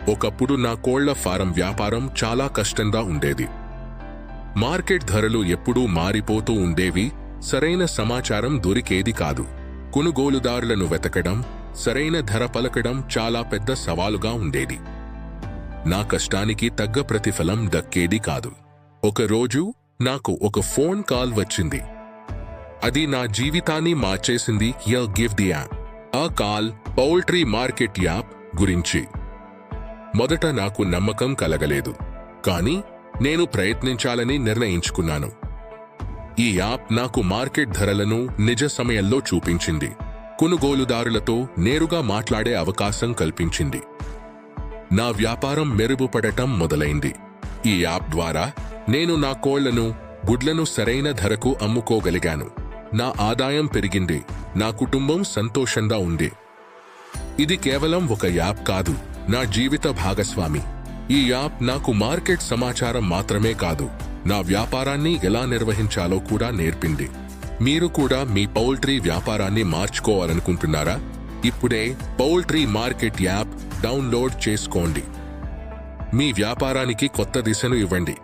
ఒకప్పుడు నా కోళ్ల ఫారం వ్యాపారం చాలా కష్టంగా ఉండేది. మార్కెట్ ధరలు ఎప్పుడూ మారిపోతూ ఉండేవి, సరైన సమాచారం దొరికేది కాదు. కొనుగోలుదారులను వెతకడం, సరైన ధర పలకడం చాలా పెద్ద సవాలుగా ఉండేది. నా కష్టానికి తగ్గ ప్రతిఫలం దక్కేది కాదు. ఒకరోజు నాకు ఒక ఫోన్ కాల్ వచ్చింది. అది నా జీవితాన్ని మార్చేసింది. Give the app. ఆ కాల్ పౌల్ట్రీ మార్కెట్ యాప్ గురించి. మొదట నాకు నమ్మకం కలగలేదు, కానీ నేను ప్రయత్నించాలని నిర్ణయించుకున్నాను. ఈ యాప్ నాకు మార్కెట్ ధరలను నిజ సమయంలో చూపించింది, కొనుగోలుదారులతో నేరుగా మాట్లాడే అవకాశం కల్పించింది. నా వ్యాపారం మెరుగుపడటం మొదలైంది. ఈ యాప్ ద్వారా నేను నా కోళ్లను, గుడ్లను సరైన ధరకు అమ్ముకోగలిగాను. నా ఆదాయం పెరిగింది, నా కుటుంబం సంతోషంగా ఉంది. ఇది కేవలం ఒక యాప్ కాదు, నా జీవిత భాగస్వామి. ఈ యాప్ నాకు మార్కెట్ సమాచారం మాత్రమే కాదు, నా వ్యాపారాన్ని ఎలా నిర్వహించాలో కూడా నేర్పింది. మీరు కూడా మీ పౌల్ట్రీ వ్యాపారాన్ని మార్చుకోవాలనుకుంటున్నారా? ఇప్పుడే పౌల్ట్రీ మార్కెట్ యాప్ డౌన్లోడ్ చేసుకోండి. మీ వ్యాపారానికి కొత్త దిశను ఇవ్వండి.